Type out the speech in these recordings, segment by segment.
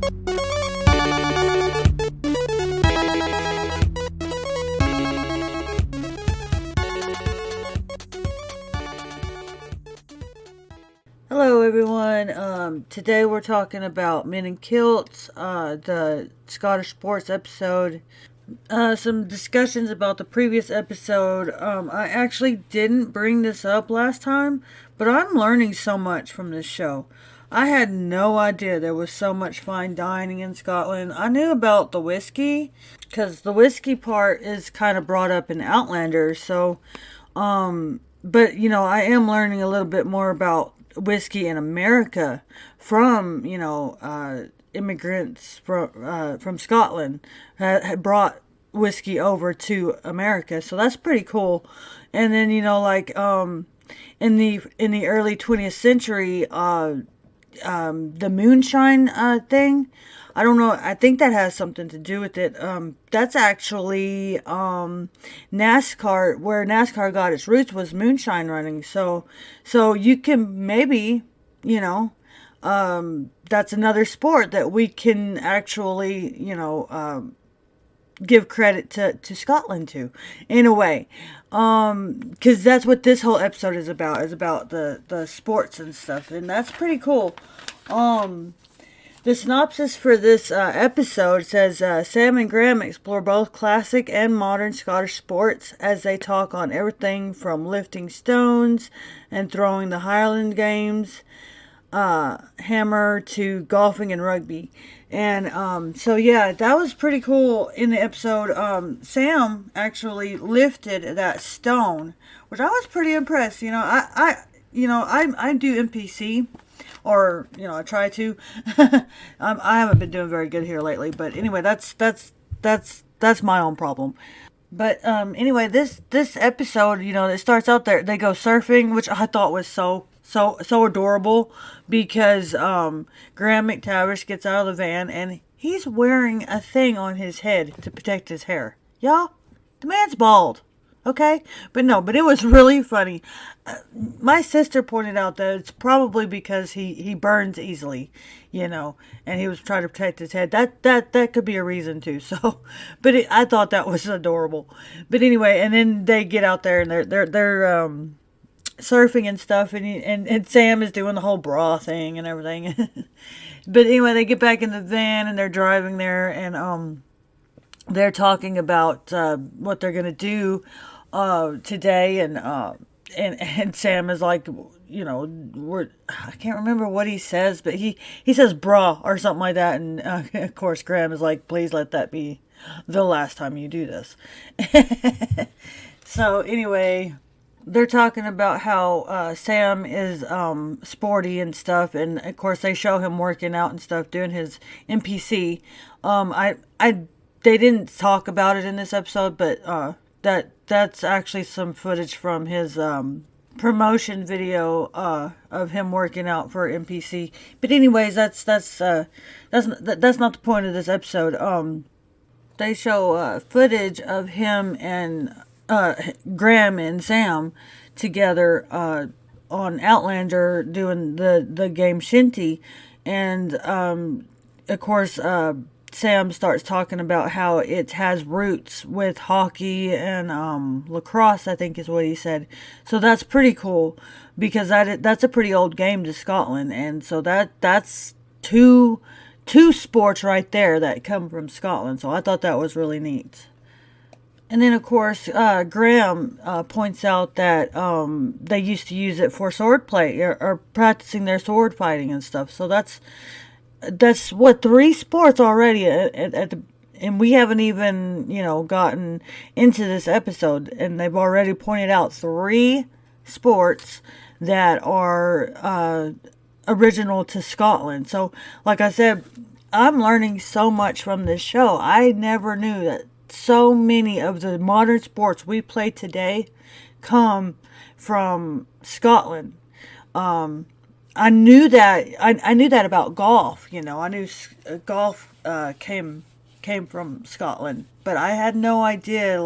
Hello, everyone. Today we're talking about Men in Kilts, the Scottish sports episode. Some discussions about the previous episode. I actually didn't bring this up last time, but I'm learning so much from this show. I had no idea there was so much fine dining in Scotland. I knew about the whiskey, because the whiskey part is kind of brought up in Outlander, but I am learning a little bit more about whiskey in America from immigrants from Scotland had brought whiskey over to America, so that's pretty cool. And then in the early 20th century, the moonshine thing. I don't know. I think that has something to do with it. That's actually NASCAR, where NASCAR got its roots was moonshine running. So you can maybe, that's another sport that we can actually, give credit to Scotland to, in a way. Because that's what this whole episode is about the sports and stuff. And that's pretty cool. The synopsis for this episode says, Sam and Graham explore both classic and modern Scottish sports as they talk on everything from lifting stones and throwing the Highland games, hammer, to golfing and rugby. And that was pretty cool in the episode. Sam actually lifted that stone, which I was pretty impressed. I do NPC. Or, I try to. I haven't been doing very good here lately. But anyway, that's my own problem. But anyway, this episode, it starts out there. They go surfing, which I thought was so adorable, because Graham McTavish gets out of the van and he's wearing a thing on his head to protect his hair. Y'all, the man's bald. Okay? But it was really funny. My sister pointed out that it's probably because he burns easily, and he was trying to protect his head. That could be a reason too. So, but I thought that was adorable. But anyway, and then they get out there and they're surfing and stuff, and Sam is doing the whole bra thing and everything. But anyway, they get back in the van and they're driving there, and they're talking about what they're gonna do today, and Sam is like, I can't remember what he says, but he says bra or something like that, and of course Graham is like, please let that be the last time you do this. So anyway, they're talking about how Sam is sporty and stuff, and of course they show him working out and stuff, doing his NPC. They didn't talk about it in this episode, but that's actually some footage from his promotion video of him working out for NPC. But anyways, that's not the point of this episode. They show footage of him and Graham and Sam together on Outlander doing the game Shinty, and of course Sam starts talking about how it has roots with hockey and lacrosse, I think is what he said. So that's pretty cool, because that's a pretty old game to Scotland, and so that's two sports right there that come from Scotland. So I thought that was really neat. And then of course Graham points out that they used to use it for sword play or practicing their sword fighting and stuff. So that's what, 3 sports already and we haven't even, gotten into this episode, and they've already pointed out 3 sports that are original to Scotland. So, like I said, I'm learning so much from this show. I never knew that so many of the modern sports we play today come from Scotland. I knew that. I knew that about golf. I knew golf came from Scotland, but I had no idea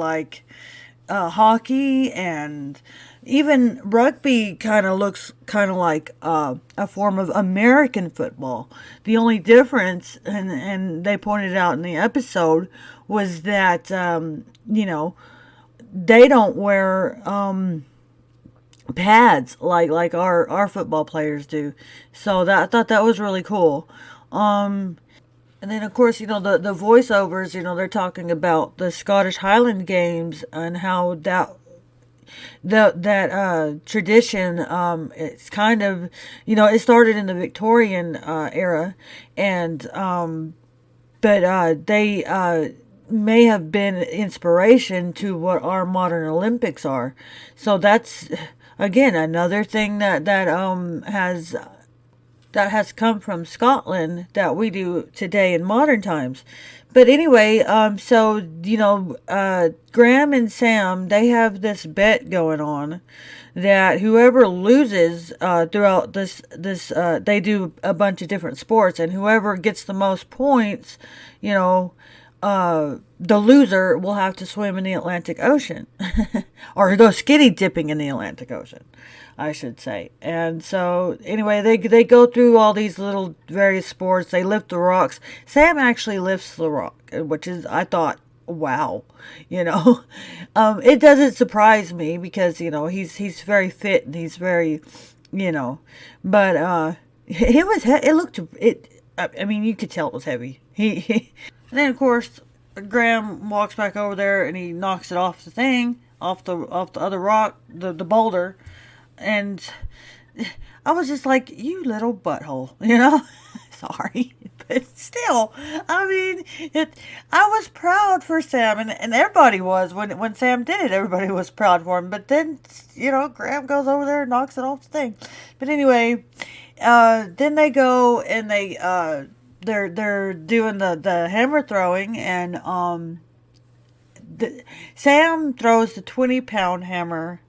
hockey and even rugby kind of looks kind of like a form of American football. The only difference, and they pointed out in the episode, was that they don't wear pads like our football players do. So that I thought that was really cool. And then, of course, the voiceovers, they're talking about the Scottish Highland Games and how that tradition, it's kind of, it started in the Victorian era, and but they may have been inspiration to what our modern Olympics are. So that's again another thing that has come from Scotland that we do today in modern times. But anyway, Graham and Sam, they have this bet going on that whoever loses throughout this, they do a bunch of different sports, and whoever gets the most points, the loser will have to swim in the Atlantic Ocean or go skinny dipping in the Atlantic Ocean, I should say. And so anyway, they go through all these little various sports. They lift the rocks. Sam actually lifts the rock, which is, I thought, wow. It doesn't surprise me because he's very fit and he's very, but I mean, you could tell it was heavy. And then, of course, Graham walks back over there and he knocks it off the thing, off the other rock, the boulder. And I was just like, you little butthole, Sorry. But still, I mean, I was proud for Sam, and everybody was. When Sam did it, everybody was proud for him. But then, Graham goes over there and knocks it off the thing. But anyway, then they go and they're doing the hammer throwing, and Sam throws the 20-pound hammer,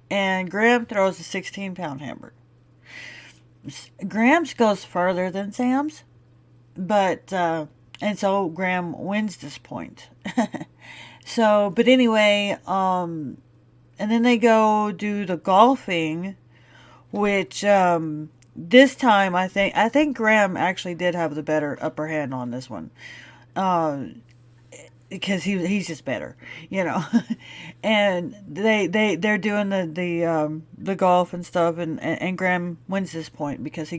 and Graham throws the 16-pound hammer. Graham's goes further than Sam's, but and so Graham wins this point. But anyway, and then they go do the golfing, which this time I think Graham actually did have the better upper hand on this one, because he's just better, and they're doing the golf and stuff, and Graham wins this point because he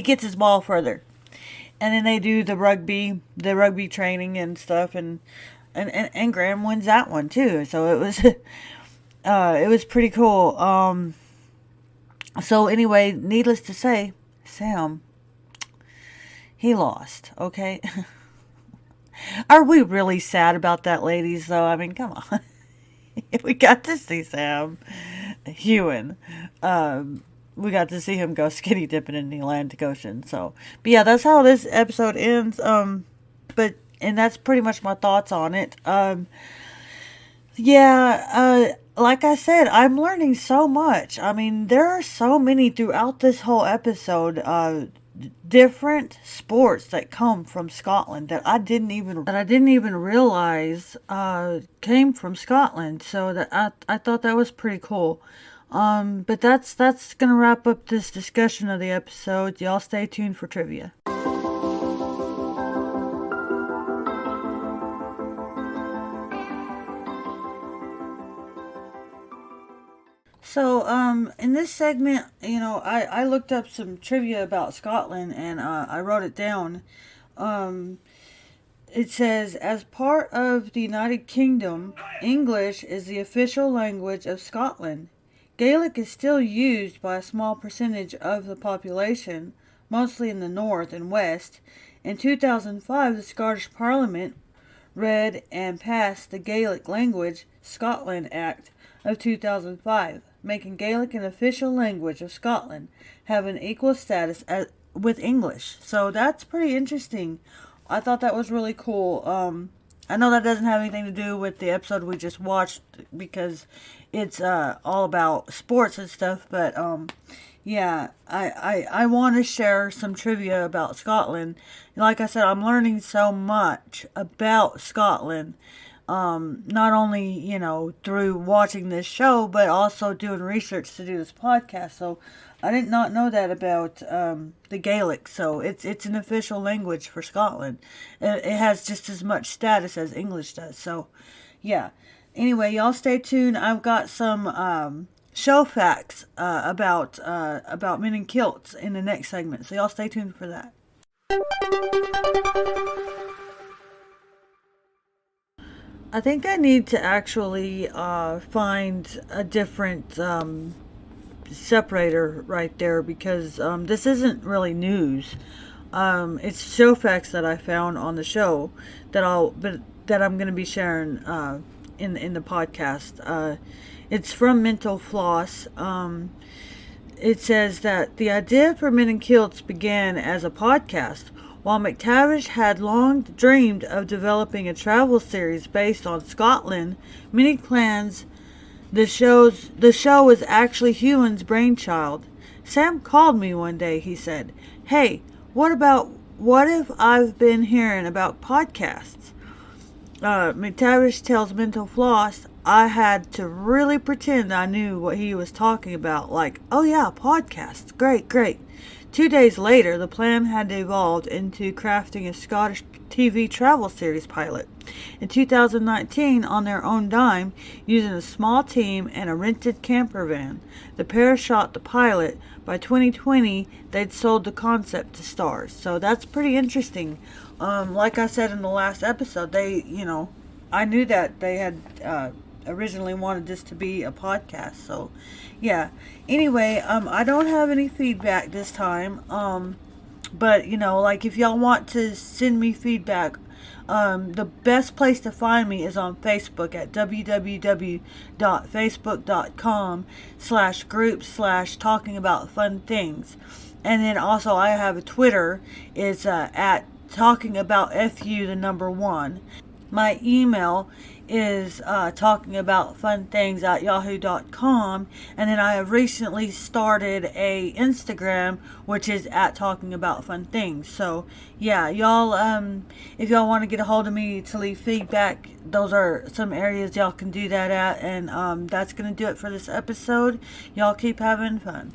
gets his ball further, and then they do the rugby training and stuff, and Graham wins that one too. So it was pretty cool. So anyway, needless to say, Sam, he lost. Okay. Are we really sad about that, ladies, though? I mean, come on. We got to see Sam Hewen. We got to see him go skinny dipping in the Atlantic Ocean. So, but yeah, that's how this episode ends. And that's pretty much my thoughts on it. Like I said, I'm learning so much. I mean, there are so many throughout this whole episode, different sports that come from Scotland that I didn't even realize came from Scotland. So that I thought that was pretty cool. But that's gonna wrap up this discussion of the episode. Y'all stay tuned for trivia. So, in this segment, I looked up some trivia about Scotland, and I wrote it down. It says, as part of the United Kingdom, English is the official language of Scotland. Gaelic is still used by a small percentage of the population, mostly in the north and west. In 2005, the Scottish Parliament read and passed the Gaelic Language Scotland Act of 2005. Making Gaelic an official language of Scotland, having equal status with English. So that's pretty interesting. I thought that was really cool. I know that doesn't have anything to do with the episode we just watched because it's all about sports and stuff. But yeah, I want to share some trivia about Scotland. And like I said, I'm learning so much about Scotland. Not only, through watching this show, but also doing research to do this podcast. So I did not know that about the Gaelic. So it's an official language for Scotland. It has just as much status as English does. So, yeah. Anyway, y'all stay tuned. I've got some show facts about men in kilts in the next segment. So y'all stay tuned for that. I think I need to actually find a different separator right there, because this isn't really news. It's show facts that I found on the show that I'm going to be sharing in the podcast. It's from Mental Floss. It says that the idea for Men in Kilts began as a podcast, while McTavish had long dreamed of developing a travel series based on Scotland, many clans. The show was actually Hewan's brainchild. Sam called me one day, he said. Hey, what if I've been hearing about podcasts? McTavish tells Mental Floss, I had to really pretend I knew what he was talking about. Like, oh yeah, podcasts. Great, great. 2 days later, the plan had evolved into crafting a Scottish TV travel series pilot. In 2019, on their own dime, using a small team and a rented camper van, the pair shot the pilot. By 2020, they'd sold the concept to Stars. So that's pretty interesting. Like I said in the last episode, I knew that they had originally wanted this to be a podcast. So, yeah. Anyway, I don't have any feedback this time. But, if y'all want to send me feedback, the best place to find me is on Facebook at www.facebook.com/group/talkingaboutfunthings. And then also I have a Twitter. It's at talkingaboutfu, the number 1. My email is talkingaboutfunthings@yahoo.com, and then I have recently started a Instagram, which is at talkingaboutfunthings. So yeah, y'all, if y'all want to get a hold of me to leave feedback, those are some areas y'all can do that at. And that's gonna do it for this episode. Y'all keep having fun.